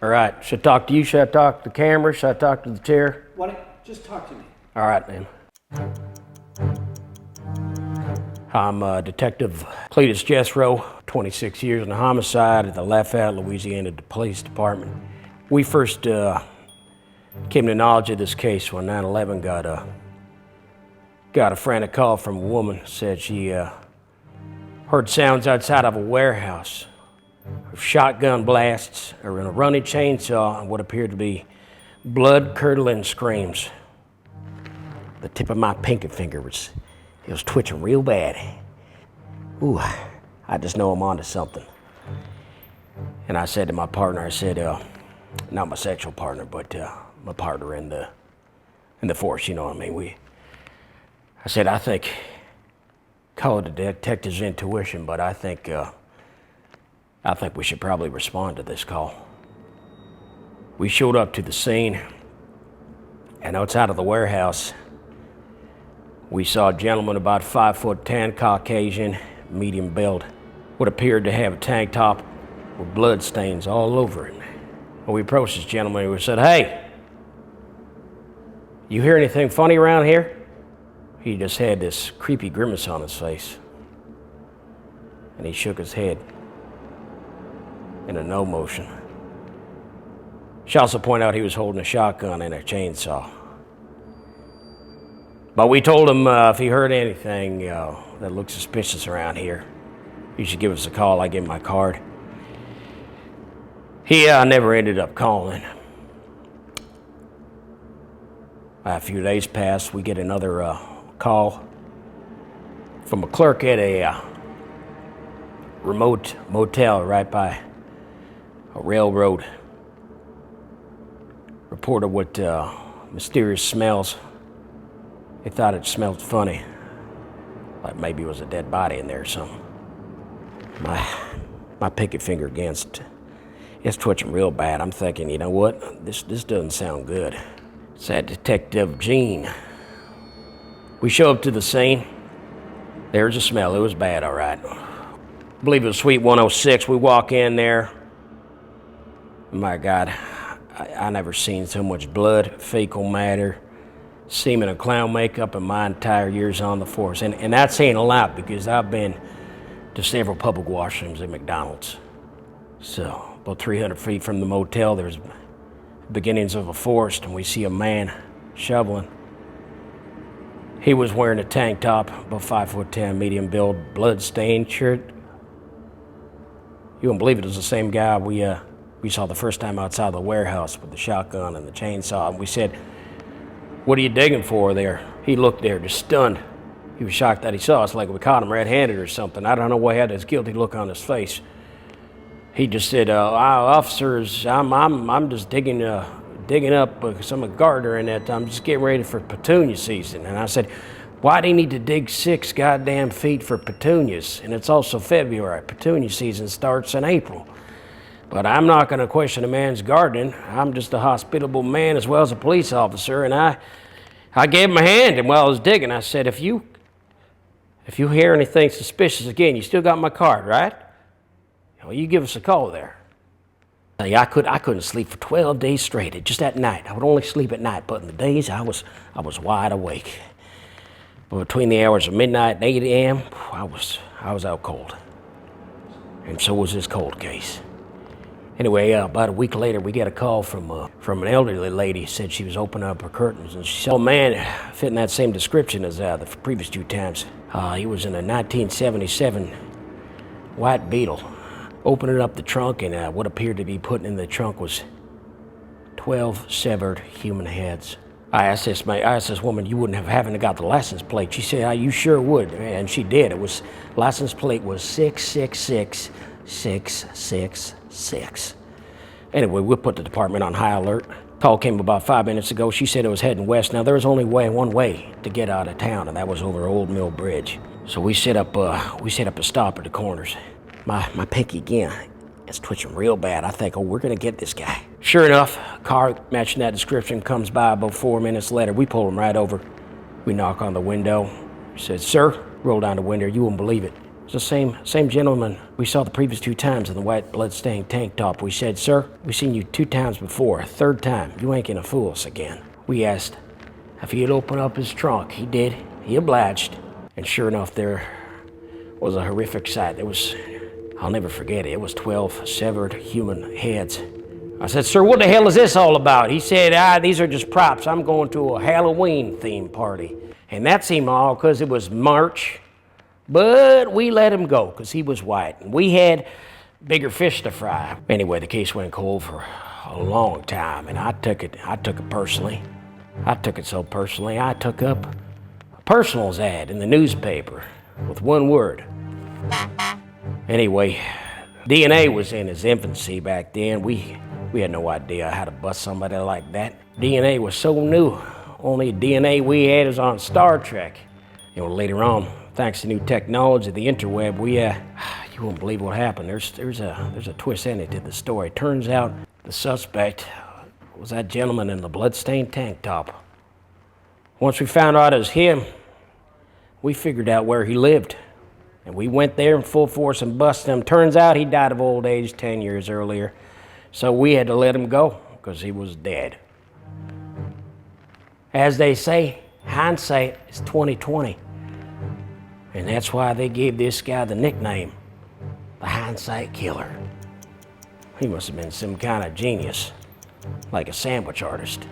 All right, should I talk to you? Should I talk to the camera? Should I talk to the chair? Why don't just talk to me? All right, then. I'm Detective Cletus Jethro, 26 years in the homicide at the Lafayette, Louisiana Police Department. We first came to knowledge of this case when 9/11 got a frantic call from a woman. Said she heard sounds outside of a warehouse, shotgun blasts, a running chainsaw, and what appeared to be blood-curdling screams. The tip of my pinky finger was twitching real bad. Ooh, I just know I'm onto something. And I said to my partner, I said, not my sexual partner, but my partner in the force, you know what I mean? I said, I think, call it a detective's intuition, but I think we should probably respond to this call. We showed up to the scene, and outside of the warehouse, we saw a gentleman about 5'10", Caucasian, medium build, what appeared to have a tank top with blood stains all over it. When we approached this gentleman, we said, "Hey, you hear anything funny around here?" He just had this creepy grimace on his face, and he shook his head in a no motion. She also pointed out he was holding a shotgun and a chainsaw. But we told him if he heard anything that looked suspicious around here, he should give us a call. I gave him my card. He never ended up calling. A few days passed, we get another call from a clerk at a remote motel right by a railroad. Reported what mysterious smells. They thought it smelled funny, like maybe it was a dead body in there or something. My pinky finger against, it's twitching real bad. I'm thinking, you know what? This doesn't sound good. It's that Detective Gene. We show up to the scene. There's a smell. It was bad, all right. I believe it was Suite 106. We walk in there. My God, I never seen so much blood, fecal matter, semen, and clown makeup in my entire years on the force. And that's saying a lot because I've been to several public washrooms at McDonald's. So, about 300 feet from the motel, there's beginnings of a forest, and we see a man shoveling. He was wearing a tank top, about 5'10", medium build, blood-stained shirt. You won't believe it was the same guy we saw the first time outside the warehouse with the shotgun and the chainsaw. And we said, "What are you digging for there?" He looked there, just stunned. He was shocked that he saw us, like we caught him red-handed or something. I don't know why he had this guilty look on his face. He just said, "Officers, I'm just digging up some gardener in that. I'm just getting ready for petunia season." And I said, "Why do you need to dig 6 goddamn feet for petunias? And it's also February. Petunia season starts in April." But I'm not going to question a man's gardening. I'm just a hospitable man as well as a police officer, and I gave him a hand, and while I was digging, I said, if you hear anything suspicious again, you still got my card, right? Well, you give us a call there. I couldn't sleep for 12 days straight, just at night. I would only sleep at night, but in the days I was wide awake. But between the hours of midnight and 8 a.m., I was out cold. And so was this cold case. Anyway, about a week later, we get a call from an elderly lady. Said she was opening up her curtains, and she saw a man fitting that same description as the previous 2 times. He was in a 1977 white Beetle. Opening up the trunk, and what appeared to be put in the trunk was 12 severed human heads. I asked this woman, "You wouldn't have got the license plate?" She said, "You sure would," and she did. License plate was 666666. Anyway, we put the department on high alert. Call came about 5 minutes ago. She said it was heading west. Now, there was only one way to get out of town, and that was over Old Mill Bridge. So we set up a stop at the corners. My pinky again, it's twitching real bad. I think, we're gonna get this guy. Sure enough, car matching that description comes by about 4 minutes later. We pull him right over. We knock on the window. He says, "Sir," roll down the window. You won't believe it. It's the same gentleman we saw the previous 2 times in the white bloodstained tank top. We said, "Sir, we seen you 2 times before. 3rd time, you ain't gonna fool us again." We asked if he'd open up his trunk. He did. He obliged. And sure enough, there was a horrific sight. I'll never forget it. It was 12 severed human heads. I said, "Sir, what the hell is this all about?" He said, "These are just props. I'm going to a Halloween theme party." And that seemed odd because it was March. But we let him go because he was white. And we had bigger fish to fry. Anyway, the case went cold for a long time, and I took it personally. I took it so personally, I took up a personals ad in the newspaper with 1 word. Anyway, DNA was in its infancy back then. We had no idea how to bust somebody like that. DNA was so new. Only DNA we had was on Star Trek. Later on, thanks to new technology, the interweb, you won't believe what happened. There's a twist ending to the story. Turns out the suspect was that gentleman in the bloodstained tank top. Once we found out it was him, we figured out where he lived. And we went there in full force and busted him. Turns out he died of old age 10 years earlier. So we had to let him go because he was dead. As they say, hindsight is 20/20. And that's why they gave this guy the nickname, the Hindsight Killer. He must have been some kind of genius, like a sandwich artist.